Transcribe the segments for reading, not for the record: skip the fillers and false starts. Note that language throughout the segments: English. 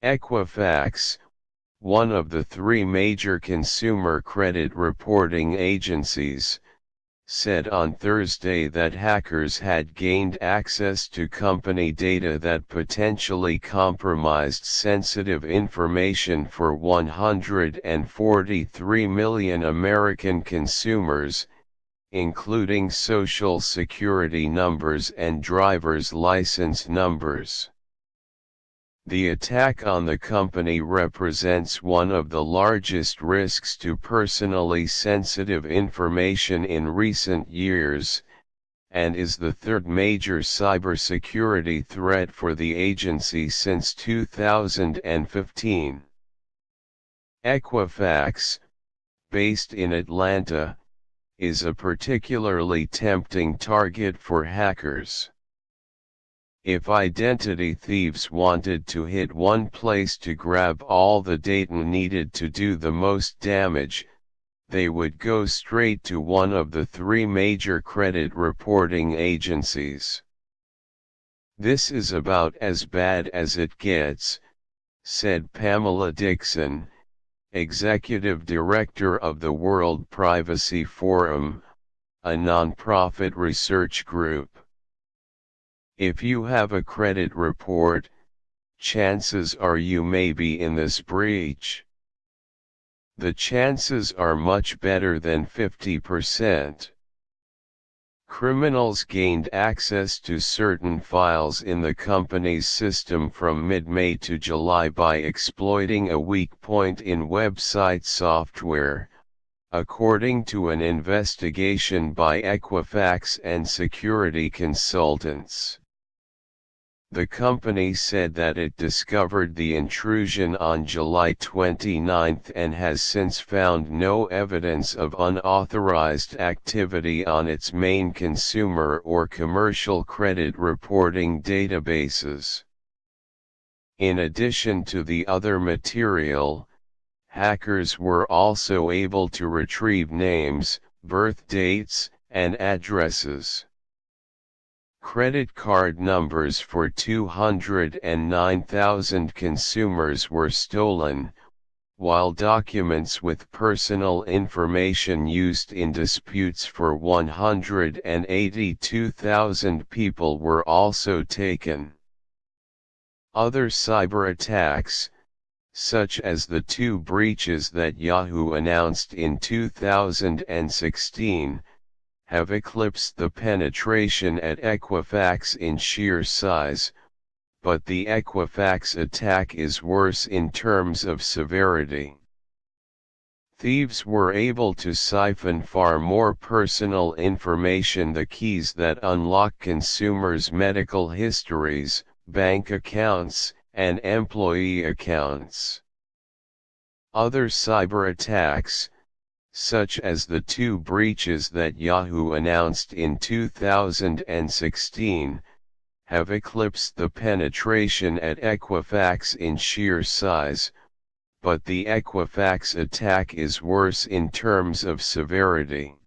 Equifax, one of the three major consumer credit reporting agencies, said on Thursday that hackers had gained access to company data that potentially compromised sensitive information for 143 million American consumers, including Social Security numbers and driver's license numbers. The attack on the company represents one of the largest risks to personally sensitive information in recent years, and is the third major cybersecurity threat for the agency since 2015. Equifax, based in Atlanta, is a particularly tempting target for hackers. If identity thieves wanted to hit one place to grab all the data needed to do the most damage, they would go straight to one of the three major credit reporting agencies. "This is about as bad as it gets," said Pamela Dixon, executive director of the World Privacy Forum, a nonprofit research group. "If you have a credit report, chances are you may be in this breach. The chances are much better than 50%. Criminals gained access to certain files in the company's system from mid-May to July by exploiting a weak point in website software, according to an investigation by Equifax and security consultants. The company said that it discovered the intrusion on July 29 and has since found no evidence of unauthorized activity on its main consumer or commercial credit reporting databases. In addition to the other material, hackers were also able to retrieve names, birth dates, and addresses. Credit card numbers for 209,000 consumers were stolen, while documents with personal information used in disputes for 182,000 people were also taken. Other cyber attacks, such as the two breaches that Yahoo announced in 2016, have eclipsed the penetration at Equifax in sheer size, but the Equifax attack is worse in terms of severity. Thieves were able to siphon far more personal information, the keys that unlock consumers' medical histories, bank accounts, and employee accounts. Other cyber attacks, such as the two breaches that Yahoo announced in 2016, have eclipsed the penetration at Equifax in sheer size, but the Equifax attack is worse in terms of severity.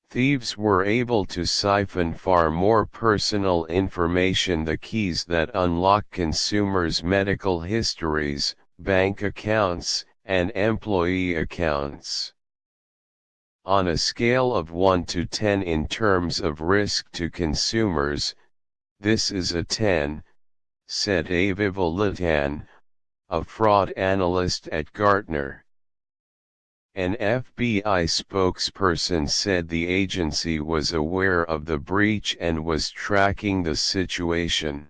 Thieves were able to siphon far more personal information, the keys that unlock consumers' medical histories, bank accounts, and employee accounts. On a scale of 1 to 10 in terms of risk to consumers, this is a 10, said Aviva Litan, a fraud analyst at Gartner. An FBI spokesperson said the agency was aware of the breach and was tracking the situation.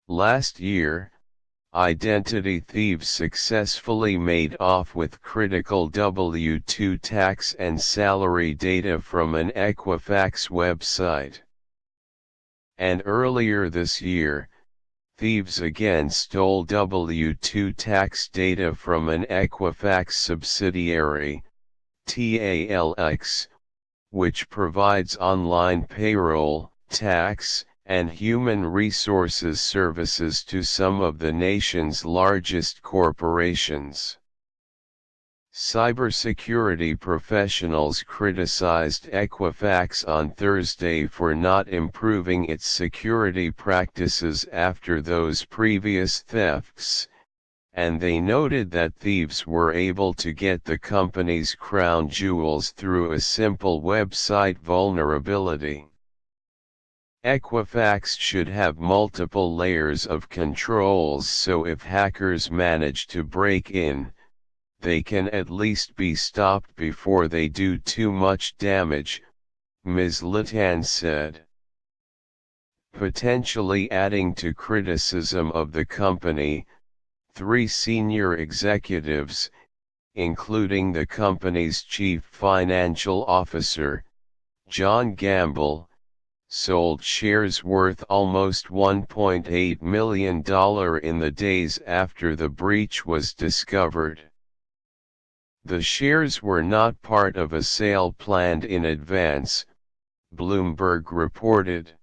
Last year, identity thieves successfully made off with critical W-2 tax and salary data from an Equifax website. And earlier this year, thieves again stole W-2 tax data from an Equifax subsidiary, TALX, which provides online payroll, tax, and human resources services to some of the nation's largest corporations. Cybersecurity professionals criticized Equifax on Thursday for not improving its security practices after those previous thefts, and they noted that thieves were able to get the company's crown jewels through a simple website vulnerability. Equifax should have multiple layers of controls so if hackers manage to break in, they can at least be stopped before they do too much damage, Ms. Littan said. Potentially adding to criticism of the company, 3 senior executives, including the company's chief financial officer, John Gamble, sold shares worth almost $1.8 million in the days after the breach was discovered. The shares were not part of a sale planned in advance, Bloomberg reported.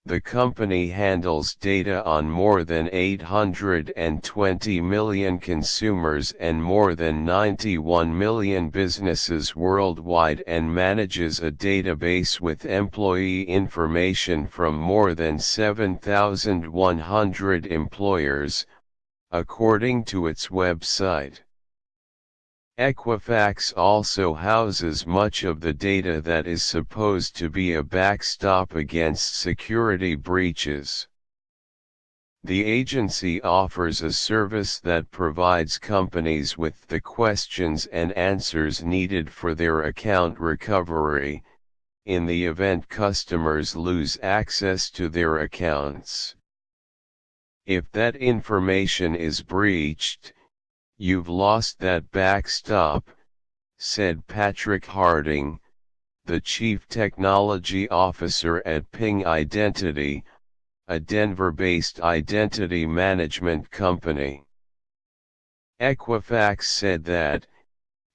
The company handles data on more than 820 million consumers and more than 91 million businesses worldwide and manages a database with employee information from more than 7,100 employers, according to its website. Equifax also houses much of the data that is supposed to be a backstop against security breaches. The agency offers a service that provides companies with the questions and answers needed for their account recovery, in the event customers lose access to their accounts. If that information is breached, you've lost that backstop, said Patrick Harding, the Chief Technology Officer at Ping Identity, a Denver-based identity management company. Equifax said that,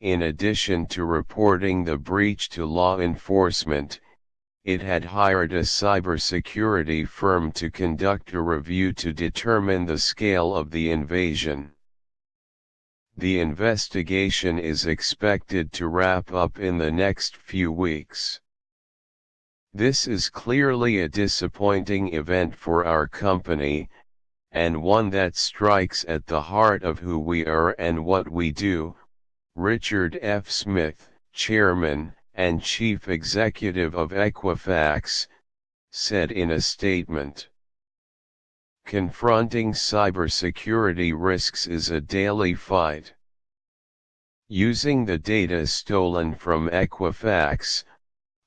in addition to reporting the breach to law enforcement, it had hired a cybersecurity firm to conduct a review to determine the scale of the invasion. The investigation is expected to wrap up in the next few weeks. This is clearly a disappointing event for our company, and one that strikes at the heart of who we are and what we do, Richard F. Smith, Chairman and Chief Executive of Equifax, said in a statement. Confronting cybersecurity risks is a daily fight. Using the data stolen from Equifax,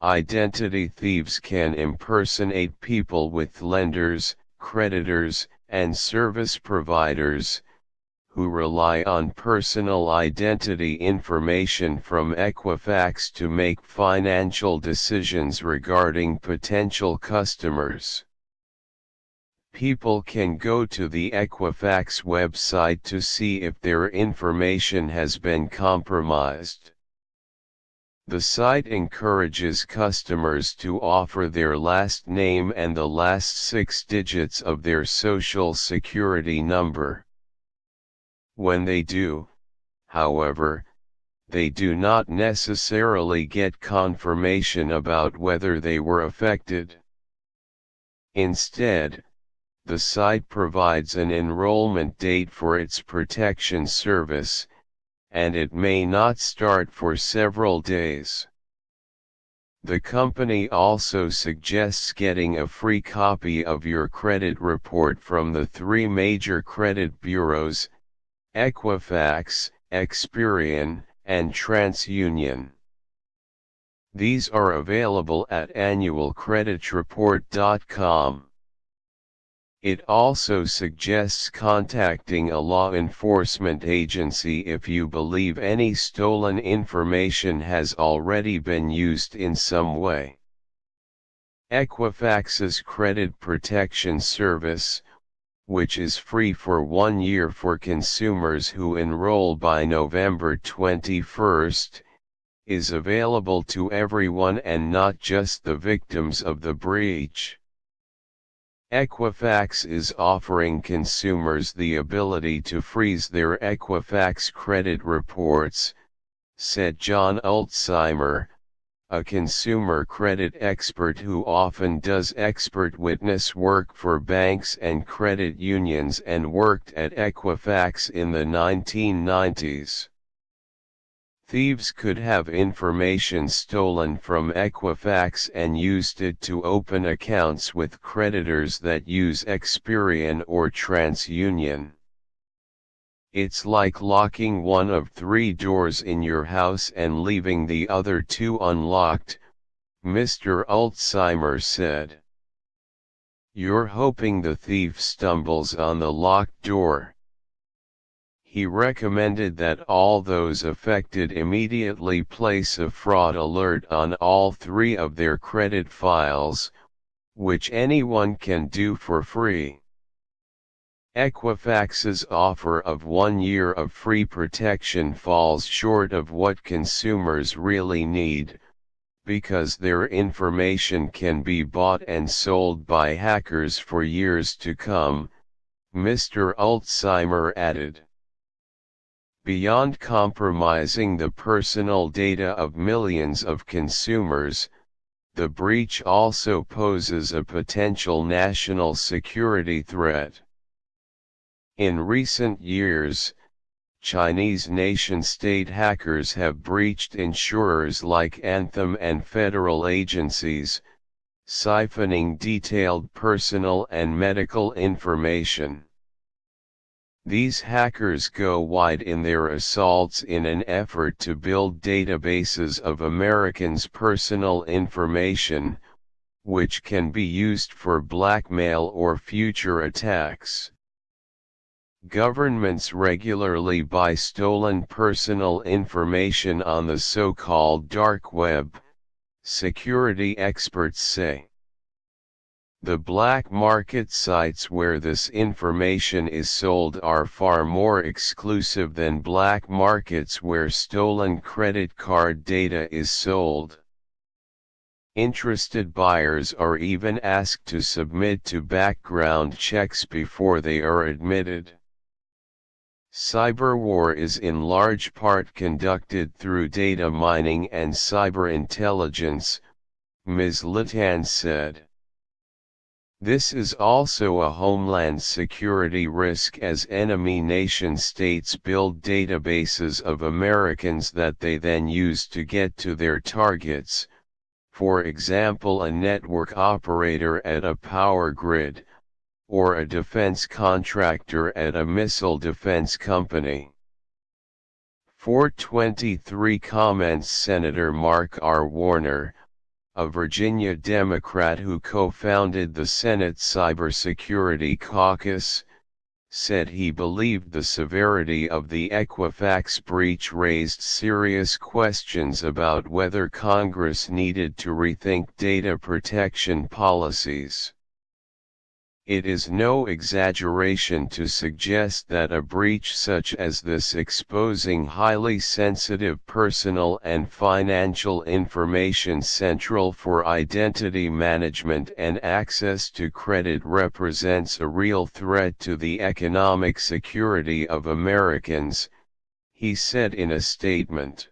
identity thieves can impersonate people with lenders, creditors, and service providers, who rely on personal identity information from Equifax to make financial decisions regarding potential customers. People can go to the Equifax website to see if their information has been compromised. The site encourages customers to offer their last name and the last 6 digits of their social security number. When they do, however, they do not necessarily get confirmation about whether they were affected. Instead, the site provides an enrollment date for its protection service, and it may not start for several days. The company also suggests getting a free copy of your credit report from the 3 major credit bureaus, Equifax, Experian, and TransUnion. These are available at annualcreditreport.com. It also suggests contacting a law enforcement agency if you believe any stolen information has already been used in some way. Equifax's credit protection service, which is free for 1 year for consumers who enroll by November 21, is available to everyone and not just the victims of the breach. Equifax is offering consumers the ability to freeze their Equifax credit reports, said John Alzheimer, a consumer credit expert who often does expert witness work for banks and credit unions and worked at Equifax in the 1990s. Thieves could have information stolen from Equifax and used it to open accounts with creditors that use Experian or TransUnion. It's like locking one of 3 doors in your house and leaving the other 2 unlocked, Mr. Alzheimer said. You're hoping the thief stumbles on the locked door. He recommended that all those affected immediately place a fraud alert on all 3 of their credit files, which anyone can do for free. Equifax's offer of 1 year of free protection falls short of what consumers really need, because their information can be bought and sold by hackers for years to come, Mr. Alzheimer added. Beyond compromising the personal data of millions of consumers, the breach also poses a potential national security threat. In recent years, Chinese nation-state hackers have breached insurers like Anthem and federal agencies, siphoning detailed personal and medical information. These hackers go wide in their assaults in an effort to build databases of Americans' personal information, which can be used for blackmail or future attacks. Governments regularly buy stolen personal information on the so-called dark web, security experts say. The black market sites where this information is sold are far more exclusive than black markets where stolen credit card data is sold. Interested buyers are even asked to submit to background checks before they are admitted. Cyberwar is in large part conducted through data mining and cyber intelligence, Ms. Littan said. This is also a homeland security risk as enemy nation-states build databases of Americans that they then use to get to their targets, for example a network operator at a power grid, or a defense contractor at a missile defense company. 423 comments Senator Mark R. Warner, a Virginia Democrat who co-founded the Senate Cybersecurity Caucus, said he believed the severity of the Equifax breach raised serious questions about whether Congress needed to rethink data protection policies. It is no exaggeration to suggest that a breach such as this exposing highly sensitive personal and financial information central for identity management and access to credit represents a real threat to the economic security of Americans, he said in a statement.